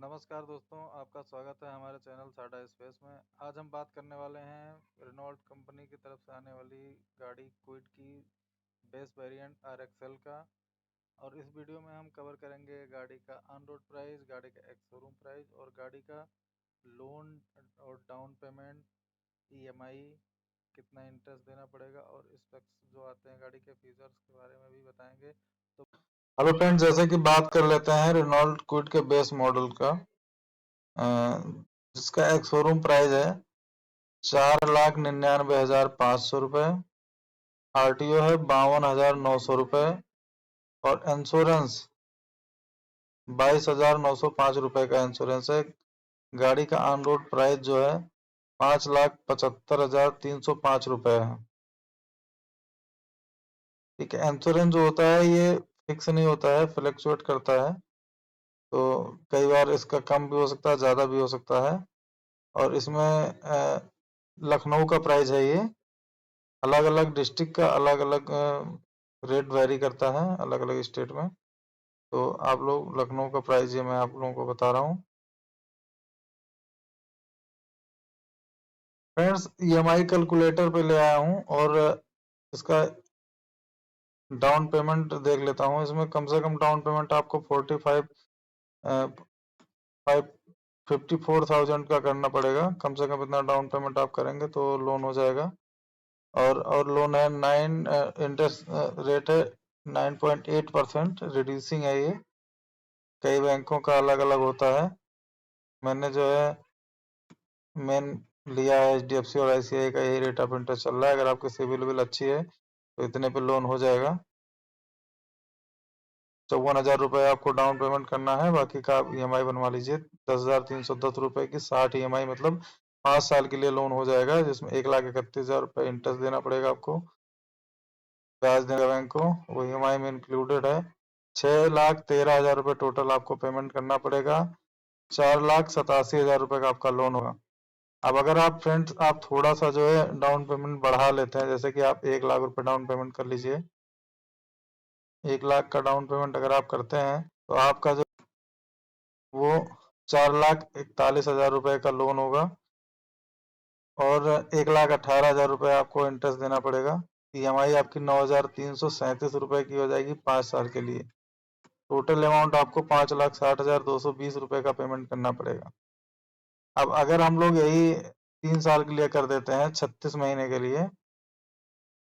नमस्कार दोस्तों, आपका स्वागत है हमारे चैनल साडा स्पेस में। आज हम बात करने वाले हैं रेनॉल्ट कंपनी की तरफ से आने वाली गाड़ी क्विड की बेस वेरिएंट RXL का। और इस वीडियो में हम कवर करेंगे गाड़ी का ऑन रोड प्राइस, गाड़ी का एक्स शोरूम प्राइस और गाड़ी का लोन और डाउन पेमेंट, EMI, कितना इंटरेस्ट देना पड़ेगा और स्पेक्स जो आते हैं गाड़ी के फीचर्स के बारे में भी बताएंगे। तो हेलो फ्रेंड्स, जैसे कि बात कर लेते हैं रेनॉल्ट क्विड के बेस मॉडल का, जिसका एक शोरूम प्राइस है 4,99,500 रुपये। RTO है 52,900 रुपये और इंश्योरेंस 22,905 रुपये का इंश्योरेंस है। गाड़ी का ऑन रोड प्राइस जो है 5,75,305 रुपये है। ठीक है, इंश्योरेंस जो होता है ये फिक्स नहीं होता है, फ्लक्चुएट करता है, तो कई बार इसका कम भी हो सकता है, ज़्यादा भी हो सकता है। और इसमें लखनऊ का प्राइस है, ये अलग अलग डिस्ट्रिक्ट का अलग अलग रेट वेरी करता है अलग अलग स्टेट में। तो आप लोग लखनऊ का प्राइस ये मैं आप लोगों को बता रहा हूँ। फ्रेंड्स, EMI कैलकुलेटर पे ले आया हूँ और इसका डाउन पेमेंट देख लेता हूँ। इसमें कम से कम डाउन पेमेंट आपको 54,000 का करना पड़ेगा। कम से कम इतना डाउन पेमेंट आप करेंगे तो लोन हो जाएगा। और लोन है 9, इंटरेस्ट रेट है 9.8%, रिड्यूसिंग है ये। कई बैंकों का अलग अलग होता है। मैंने जो है मेन लिया है HDFC और ICICI का, यही रेट ऑफ इंटरेस्ट चल रहा है। अगर आपकी सिविल बिल अच्छी है तो इतने पे लोन हो जाएगा। 54,000 रुपये आपको डाउन पेमेंट करना है, बाकी का आप EMI बनवा लीजिए 10,310 रुपये की 60 EMI, मतलब 5 साल के लिए लोन हो जाएगा, जिसमें 1,31,000 रुपये इंटरेस्ट देना पड़ेगा आपको, ब्याज देगा बैंक को, वो EMI में इंक्लूडेड है। 6,13,000 रुपये टोटल आपको पेमेंट करना पड़ेगा। 4,87,000 रुपये का आपका लोन होगा। अब अगर आप फ्रेंड्स आप थोड़ा सा जो है डाउन पेमेंट बढ़ा लेते हैं, जैसे कि आप 1,00,000 रुपये डाउन पेमेंट कर लीजिए। 1,00,000 का डाउन पेमेंट अगर आप करते हैं तो आपका जो वो 4,41,000 रुपये का लोन होगा और 1,18,000 रुपये आपको इंटरेस्ट देना पड़ेगा। EMI आपकी 9,337 रुपये की हो जाएगी 5 साल के लिए। टोटल अमाउंट आपको 5,60,220 रुपये का पेमेंट करना पड़ेगा। अब अगर हम लोग यही 3 साल के लिए कर देते हैं 36 महीने के लिए,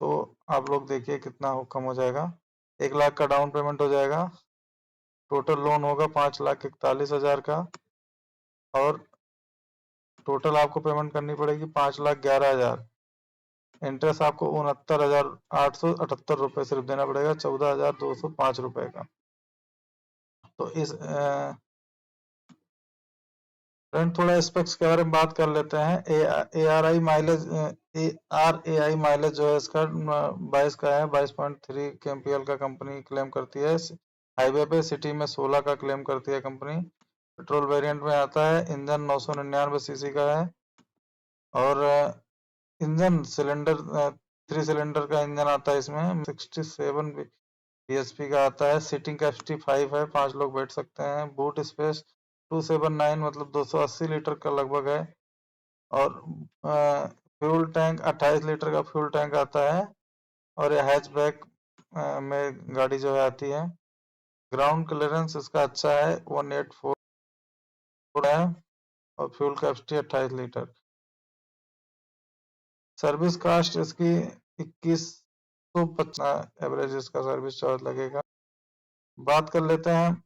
तो आप लोग देखिए कितना कम हो जाएगा। 1,00,000 का डाउन पेमेंट हो जाएगा, टोटल लोन होगा 5,41,000 का और टोटल आपको पेमेंट करनी पड़ेगी 5,11,000। इंटरेस्ट आपको 69,878 रुपये सिर्फ देना पड़ेगा, 14,205 रुपये का। तो इस फ्रेंड थोड़ा स्पेक्स के बारे में बात कर लेते हैं। ARI माइलेज, ARAI माइलेज जो है इसका 22 का है, 22.3 kmpl का कंपनी क्लेम करती है। हाईवे पे सिटी में 16 का क्लेम करती है कंपनी। पेट्रोल वेरिएंट में आता है। इंजन 999 सीसी का है और इंजन सिलेंडर 3 सिलेंडर का इंजन आता है इसमें। 67 bhp का आता है। सीटिंग कैपेसिटी 5 है, 5 लोग बैठ सकते हैं। बूट स्पेस 279 मतलब 280 लीटर का लगभग है। और फ्यूल टैंक 28 लीटर का फ्यूल टैंक आता है और ये हैचबैक में गाड़ी जो है आती है। ग्राउंड क्लियरेंस इसका अच्छा है, 184 है और fuel capacity 28 litre. Service cost इसकी 2150 एवरेज इसका सर्विस चार्ज लगेगा। बात कर लेते हैं